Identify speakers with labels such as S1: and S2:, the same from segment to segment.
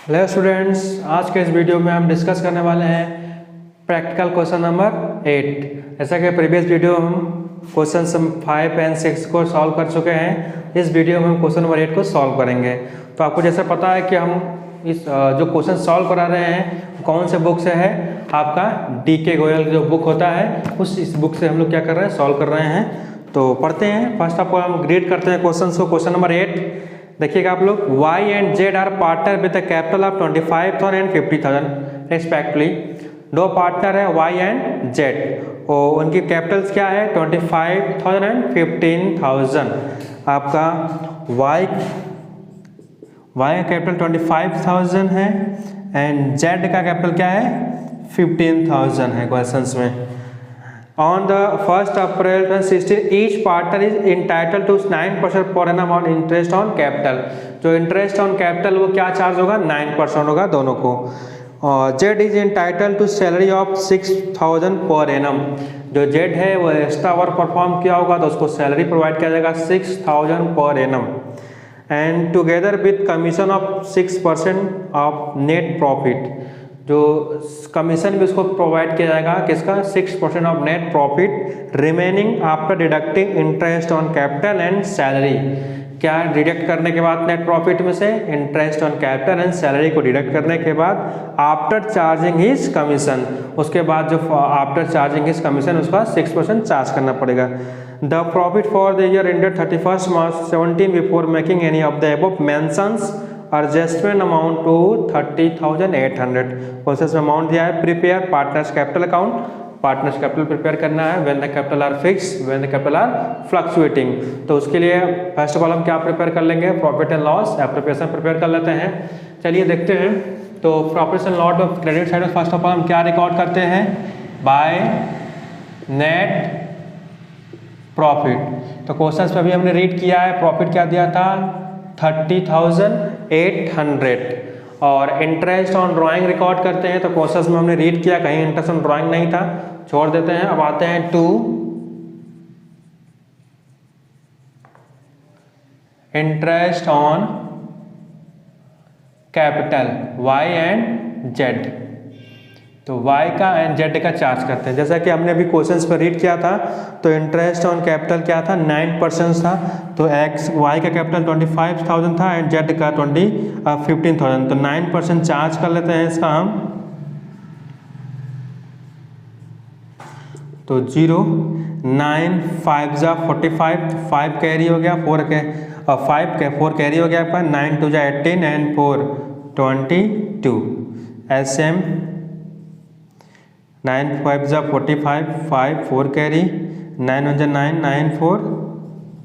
S1: Hello students, आज के इस वीडियो में हम डिस्कस करने वाले हैं प्रैक्टिकल क्वेश्चन नंबर 8। जैसा कि प्रीवियस वीडियो हम क्वेश्चन 5 एंड 6 को सॉल्व कर चुके हैं, इस वीडियो में हम क्वेश्चन नंबर 8 को सॉल्व करेंगे। तो आपको जैसा पता है कि हम इस जो क्वेश्चन सॉल्व करा रहे हैं कौन से बुक से है, आपका DK गोयल जो बुक होता है इस बुक से हम लोग क्या कर रहे हैं, सॉल्व कर रहे हैं। तो पढ़ते हैं। फर्स्ट ऑफ ऑल हम रीड करते हैं क्वेश्चन को। क्वेश्चन नंबर 8 देखिएगा आप लोग। Y and Z are partner with the capital of 25,000 and 50,000 respectively. दो पार्टनर है Y एंड Z और उनकी कैपिटल्स क्या है, 25,000 एंड 15,000। आपका Y का कैपिटल 25,000 है एंड Z का कैपिटल क्या है, 15,000 है क्वेश्चंस में। On the 1st April 2016, each partner is entitled to 9% per annum on interest on capital। जो इंटरेस्ट ऑन कैपिटल वो क्या चार्ज होगा, 9% होगा दोनों को। Z is entitled to salary of 6,000 per annum। जो Z है वो एक्स्ट्रा वर्क परफॉर्म किया होगा तो उसको सैलरी प्रोवाइड किया जाएगा 6,000 per annum and together with commission of 6% of net profit. जो कमीशन भी उसको प्रोवाइड किया जाएगा किसका, 6% of net profit remaining after deducting interest on capital and salary. क्या डिडक्ट करने के बाद नेट प्रॉफिट में से interest on capital and salary को डिडक्ट करने के बाद आफ्टर चार्जिंग हिज कमीशन, उसके बाद जो आफ्टर चार्जिंग हिज कमीशन उसका 6% चार्ज करना पड़ेगा। The profit for the year ended 31 March 2017 before making any of the above mentions adjustment amount to 30,800। Process में अमाउंट दिया है, prepare partners capital account. Partners capital prepare करना है when the capital are fix, when the capital are fluctuating. तो उसके लिए first of all हम क्या प्रिपेयर कर लेंगे, profit and loss appropriation prepare कर लेते हैं। चलिए देखते हैं। तो profit and loss of credit side first of all हम क्या रिकॉर्ड करते हैं, बाय नेट प्रॉफिट। तो क्वेश्चंस पे अभी हमने रीड किया है, प्रॉफिट क्या दिया था 30,800 और इंटरेस्ट ऑन ड्राइंग रिकॉर्ड करते हैं। तो क्वेश्चंस में हमने रीड किया, कहीं इंटरेस्ट ऑन ड्राइंग नहीं था, छोड़ देते हैं। अब आते हैं to interest on capital Y and Z। तो Y का एंड Z का चार्ज करते हैं। जैसा कि हमने अभी क्वेश्चंस पर रीड किया था तो इंटरेस्ट ऑन कैपिटल क्या था, 9% था। तो Y का कैपिटल 25,000 था एंड Z का 15,000। तो 9% चार्ज कर लेते हैं इसका हम। तो 0 9 5 जा 45, 5 कैरी हो गया, 4 कैरी हो गया आपका, 9 2 जा 18 एंड 4 22। SM 9 5 जा 45, 5 4 कैरी, 9 1 जा 9 9 4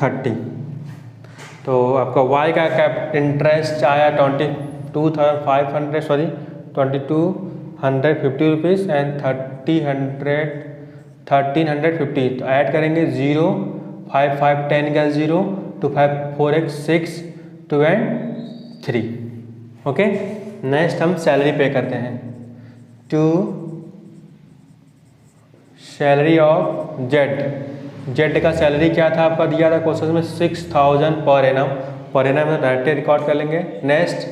S1: 30। तो आपका Y का इंटरेस्ट आया 22,550 रुपीज़ एंड 1350। तो ऐड करेंगे 0 5 5 10 का 0 2 5 4 1 6 2 एंड 3। ओके, नेक्स्ट हम सैलरी पे करते हैं। टू सैलरी ऑफ Z का सैलरी क्या था आपका दिया था क्वेश्चन में 6,000 पर एनम डायरेक्टली रिकॉर्ड कर लेंगे। नेक्स्ट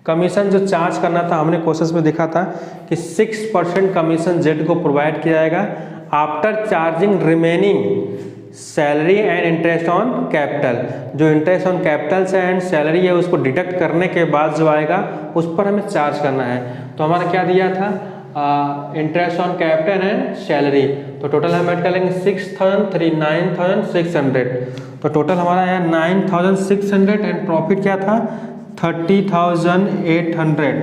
S1: कमीशन जो चार्ज करना था हमने क्वेश्चन में देखा था कि 6% कमीशन Z को प्रोवाइड किया जाएगा after charging remaining salary and interest on capital. जो इंटरेस्ट ऑन कैपिटल से एंड सैलरी है उसको डिडक्ट करने के बाद जो आएगा उस पर हमें चार्ज करना है। तो हमारा क्या दिया था, interest on capital and salary. तो टोटल हम ऐड कर लेंगे 6,000 9,600। तो टोटल हमारा है 9,600 एंड प्रॉफिट क्या था 30,800।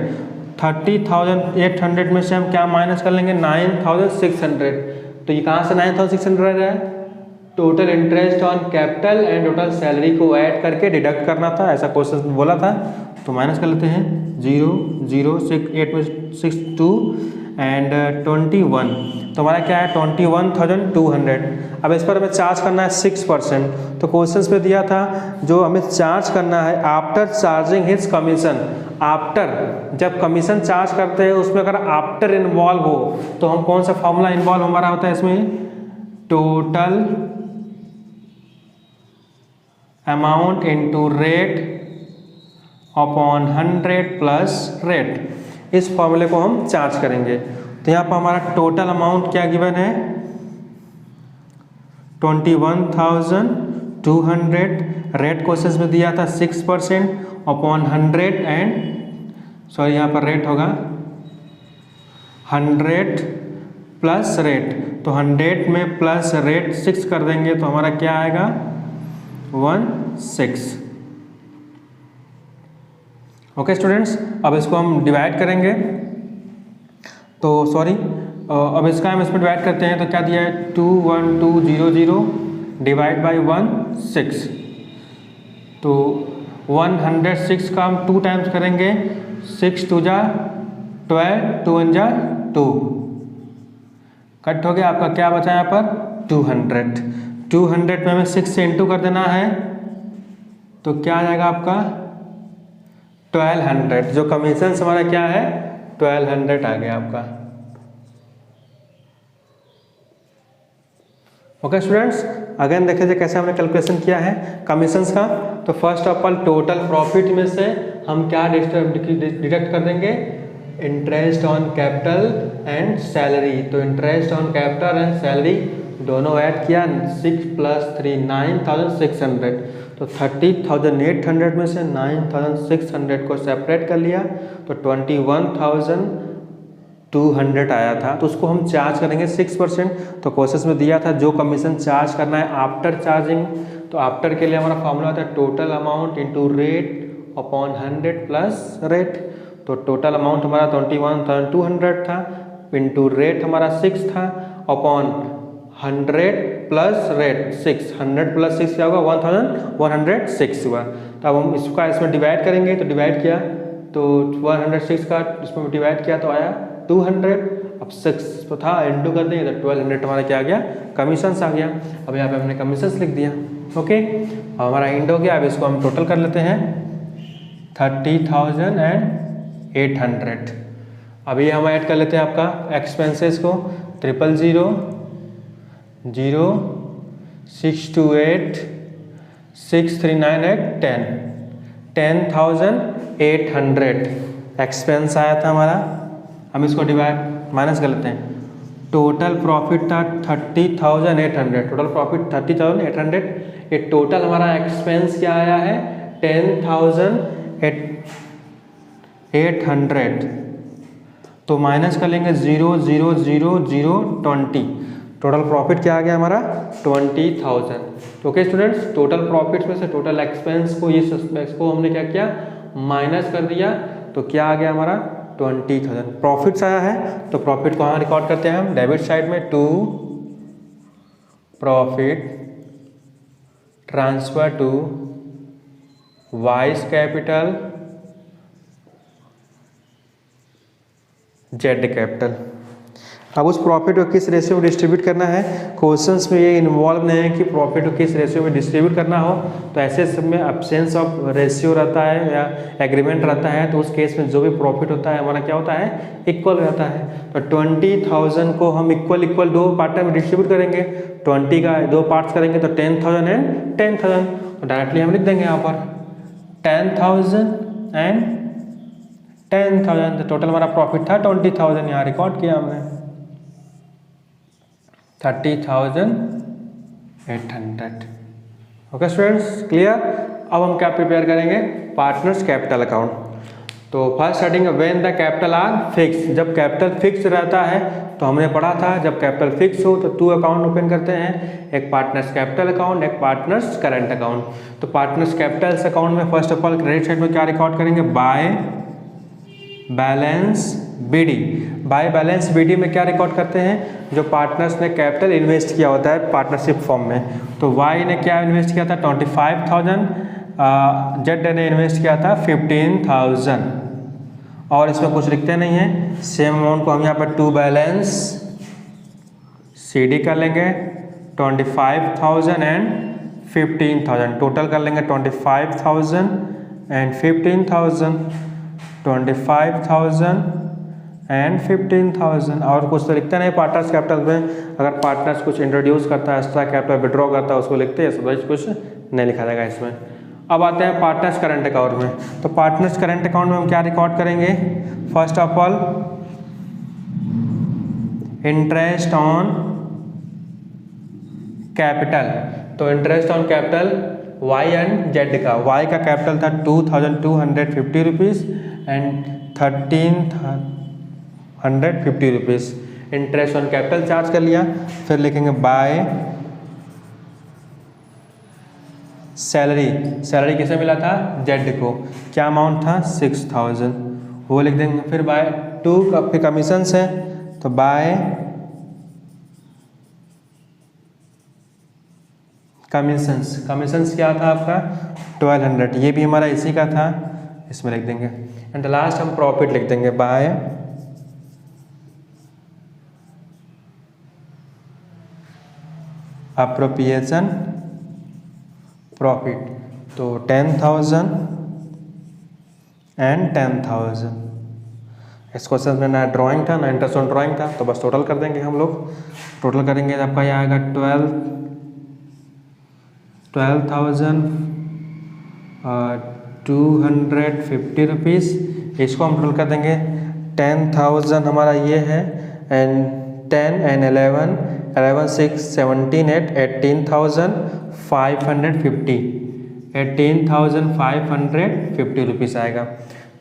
S1: 30,800 में से हम क्या माइनस कर लेंगे, 9,600। तो ये कहाँ से 9,600 रह रहा है, total interest on capital and total salary को ऐड करके डिडक्ट करना था, ऐसा क्वेश्चन में बोला था। तो माइनस कर लेते हैं 0 0 6 8 में 6 2 एंड 21। तो हमारा क्या है 21,200। अब इस पर हमें चार्ज करना है 6%। तो क्वेश्चन पे दिया था जो हमें चार्ज करना है after charging his commission. After जब कमीशन चार्ज करते हैं उसमें अगर आफ्टर इन्वॉल्व हो तो हम कौन सा फॉर्मूला इन्वॉल्व हमारा होता है इसमें, total amount into rate upon 100 plus rate, इस फॉर्मूले को हम चार्ज करेंगे। तो यहाँ पर हमारा टोटल अमाउंट क्या गिवन है 21,200, रेट क्वेश्चन में दिया था 6% अपॉन 100 एंड सॉरी यहाँ पर रेट होगा 100 प्लस रेट, तो 100 में प्लस रेट 6 कर देंगे तो हमारा क्या आएगा 16। ओके स्टूडेंट्स, अब इसको हम डिवाइड करेंगे, तो सॉरी अब इसका हम इसमें डिवाइड करते हैं तो क्या दिया है 21200 डिवाइड बाई 16, तो 106 का हम 2 टाइम्स करेंगे, 6 2 जा 12, 2 1 जा 2, कट हो गया, आपका क्या बचा यहाँ पर 200। 200 में हमें 6 से इंटू कर देना है तो क्या आ जाएगा आपका 1200, जो कमीशन हमारा क्या है 1200 आ गया आपका। ओके स्टूडेंट्स, अगेन देख लीजिए कैसे हमने कैलकुलेशन किया है कमीशंस का। तो first of all total profit में से हम क्या डिडक्ट कर देंगे, interest on capital and salary. तो interest on capital and salary दोनों ऐड किया, 6 + 3 9,600, तो 30,800 में से 9,600 को सेपरेट कर लिया तो 21,200 आया था। तो उसको हम चार्ज करेंगे 6%। तो क्वेश्चन में दिया था जो कमीशन चार्ज करना है आफ्टर चार्जिंग, तो आफ्टर के लिए हमारा फॉर्मूला होता है total amount into rate upon 100 plus rate. तो टोटल अमाउंट हमारा 21,200 था, इंटू रेट हमारा 6 था, अपॉन 100 प्लस रेट 6, 100 प्लस 6 क्या होगा 1106 हुआ। तो अब हम इसका इसमें डिवाइड करेंगे, तो डिवाइड किया तो 106 का इसमें डिवाइड किया तो आया 200, अब 6 तो था इंटू कर देंगे तो 1200 हमारा क्या आ गया कमीशंस आ गया। अब यहाँ पे हमने कमीशंस लिख दिया। ओके, अब हमारा इंड हो गया। अब इसको हम टोटल कर लेते हैं 30,800। अभी हम ऐड कर लेते हैं आपका एक्सपेंसेस को 000 628 6398 10,800 एक्सपेंस आया था हमारा। हम इसको डिवाइड माइनस कर लेते हैं, टोटल प्रॉफिट था 30,800, टोटल प्रॉफिट 30,800, ये टोटल हमारा एक्सपेंस क्या आया है 10,800, तो माइनस कर लेंगे 0,000,020, टोटल प्रॉफिट क्या आ गया हमारा 20,000। तो ओके स्टूडेंट्स, टोटल प्रॉफिट में से टोटल एक्सपेंस को ये सस्पेक्स को हमने क्या किया माइनस कर दिया, तो क्या आ गया हमारा 20,000 प्रॉफिट्स आया है। तो प्रॉफिट को यहाँ रिकॉर्ड करते हैं हम डेबिट साइड में, to profit transfer to Y's capital Z capital. अब उस प्रॉफिट को किस रेशियो में डिस्ट्रीब्यूट करना है, क्वेश्चंस में ये इन्वॉल्व नहीं है कि प्रॉफिट को किस रेशियो में डिस्ट्रीब्यूट करना हो, तो ऐसे सब में एब्सेंस ऑफ रेशियो रहता है या एग्रीमेंट रहता है, तो उस केस में जो भी प्रॉफिट होता है हमारा क्या होता है इक्वल रहता है। तो 20,000 को हम इक्वल दो पार्ट में डिस्ट्रीब्यूट करेंगे, 20 का 2 पार्ट्स करेंगे तो 10,000 एंड 10,000, तो डायरेक्टली हम लिख देंगे यहाँ पर 10,000 एंड 10,000, तो टोटल हमारा प्रॉफिट था 20,000, यहाँ रिकॉर्ड किया हमने 30,800। Okay students, clear. अब हम क्या प्रिपेयर करेंगे, पार्टनर्स कैपिटल अकाउंट। तो first starting when the capital are fix, जब कैपिटल फिक्स रहता है तो हमने पढ़ा था जब कैपिटल फिक्स हो तो 2 अकाउंट ओपन करते हैं, एक पार्टनर्स कैपिटल अकाउंट, एक पार्टनर्स करंट अकाउंट। तो पार्टनर्स कैपिटल्स अकाउंट में first of all credit side में क्या रिकॉर्ड करेंगे, by balance BD. By balance BD में क्या रिकॉर्ड करते हैं, जो पार्टनर्स ने कैपिटल इन्वेस्ट किया होता है पार्टनरशिप फॉर्म में। तो वाई ने क्या इन्वेस्ट किया था 25,000, जेड ने इन्वेस्ट किया था 15,000, और इसमें कुछ लिखते नहीं है। सेम अमाउंट को हम यहाँ पर टू बैलेंस सी डी कर लेंगे 25,000 एंड 15,000, टोटल कर लेंगे 25,000 एंड 15,000, 25,000 एंड 15,000। और कुछ तो लिखते नहीं पार्टनर्स कैपिटल में, अगर पार्टनर्स कुछ इंट्रोड्यूस करता है एक्स्ट्रा कैपिटल विड्रॉ करता है उसको लिखते हैं, सब कुछ नहीं लिखा जाएगा इसमें। अब आते हैं पार्टनर्स करंट अकाउंट में। तो पार्टनर्स करंट अकाउंट में हम क्या रिकॉर्ड करेंगे? First of all interest on capital. तो interest on capital Y and Z का, वाई का कैपिटल था 2250 rupees and 1350 rupees interest on capital charge कर लिया। फिर लिखेंगे बाय सैलरी, सैलरी किसे मिला था? जेड को। क्या अमाउंट था? 6000, वो लिख देंगे। फिर बाय टू आपके कमीशंस है, तो बाय कमीशंस, कमीशंस क्या था आपका? 1200, ये भी हमारा इसी का था, इसमें लिख देंगे। एंड लास्ट हम प्रॉफिट लिख देंगे बाय अप्रोप्रिएशन प्रॉफिट। तो 10,000 एंड 10,000। इस क्वेश्चन में ना ड्राइंग था ना इंटरेस्ट ऑन ड्राइंग था, तो बस टोटल कर देंगे हम लोग। टोटल करेंगे तो आपका ये आएगा 12,250 रुपीज़। इसको हम टोटल कर देंगे। 10,000 हमारा ये है एंड 10 एंड 11 6 17 8 18,550 18,550 रुपीज़ आएगा।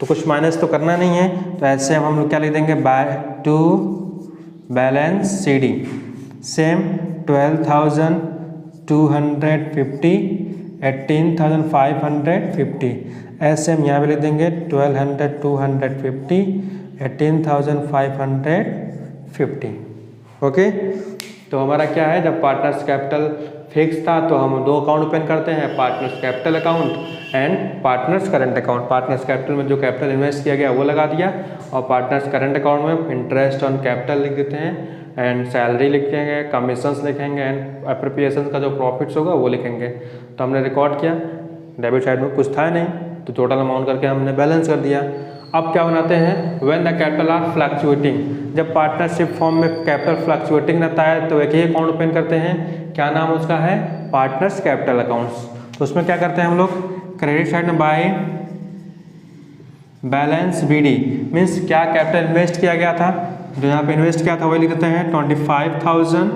S1: तो कुछ माइनस तो करना नहीं है, तो ऐसे हम लोग क्या लिख देंगे? By to balance C D same 12,250 18,550। ऐसे हम यहाँ पे लिख देंगे 1200 250 18,550। ओके, तो हमारा क्या है, जब पार्टनर्स कैपिटल फिक्स था तो हम दो अकाउंट ओपन करते हैं, partners capital account and partners current account. Partners capital में जो कैपिटल इन्वेस्ट किया गया वो लगा दिया, और पार्टनर्स करंट अकाउंट में इंटरेस्ट ऑन कैपिटल लिख देते हैं एंड सैलरी लिखेंगे, कमीशंस लिखेंगे एंड अप्रोप्रिएशन का जो प्रॉफिट्स होगा वो लिखेंगे। तो हमने रिकॉर्ड किया, डेबिट साइड में कुछ था नहीं, तो टोटल अमाउंट करके हमने बैलेंस कर दिया। अब क्या बनाते हैं? When the capital are fluctuating, जब पार्टनरशिप फॉर्म में कैपिटल फ्लक्चुएटिंग रहता है तो एक ही अकाउंट ओपन करते हैं। क्या नाम उसका है? Partners capital accounts. तो उसमें क्या करते हैं हम लोग? क्रेडिट साइड में by balance B D, means क्या कैपिटल इन्वेस्ट किया गया था, जो यहाँ पे इन्वेस्ट किया था वही लिख देते हैं 25,000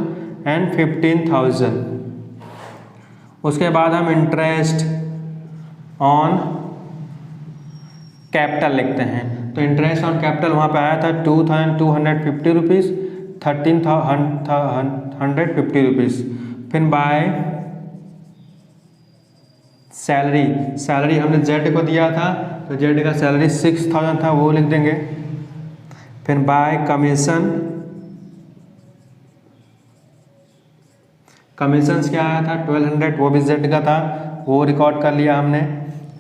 S1: एंड 15,000। उसके बाद हम इंटरेस्ट ऑन कैपिटल लिखते हैं। तो इंटरेस्ट ऑन कैपिटल वहाँ पे आया था 2,250 रुपीज़ 13,150 रुपीज़। फिर बाय सैलरी, सैलरी हमने जेड को दिया था तो जेड का सैलरी 6,000 था, वो लिख देंगे। फिर बाय कमीशन, कमीशंस क्या आया था 1200, वो भी जेड का था, वो रिकॉर्ड कर लिया हमने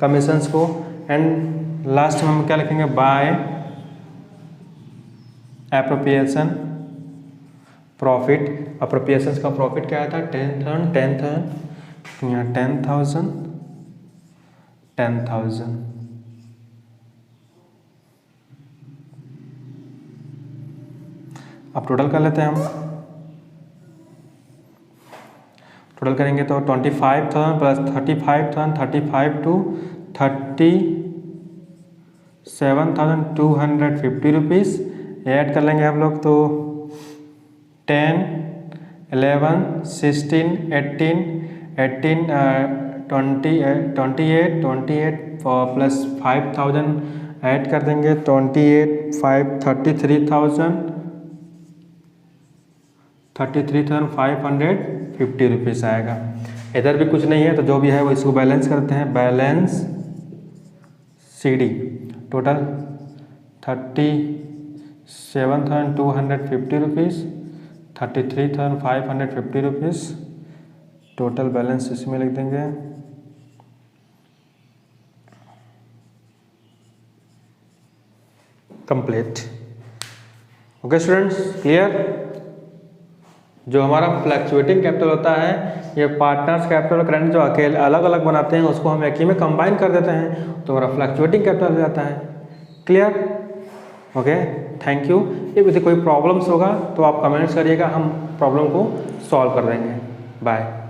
S1: कमीशंस को। एंड लास्ट में हम क्या लिखेंगे? By appropriation profit. अप्रोप्रिएशन का प्रॉफिट क्या आया था? 10,000 यहाँ 10,000 10,000। अब टोटल कर लेते हैं हम। टोटल करेंगे तो 25,000 प्लस 35,000 35 टू 37,250 रुपीज़ ऐड कर लेंगे हम लोग। तो 10 11 16 18 28 प्लस 5,000 ऐड कर देंगे 28 5 33,550 रुपीज़ आएगा। इधर भी कुछ नहीं है तो जो भी है वो इसको बैलेंस करते हैं। Balance C D total 37,250 rupees 33,550 rupees total balance इसमें लिख देंगे। कंप्लीट। Okay students, clear? जो हमारा फ्लक्चुएटिंग कैपिटल होता है, ये पार्टनर्स कैपिटल और करंट जो अकेले अलग अलग बनाते हैं उसको हम एक ही में कंबाइन कर देते हैं तो हमारा फ्लक्चुएटिंग कैपिटल हो जाता है। क्लियर? Okay, thank you. यदि कोई प्रॉब्लम्स होगा तो आप कमेंट्स करिएगा, हम प्रॉब्लम को सॉल्व कर देंगे। बाय।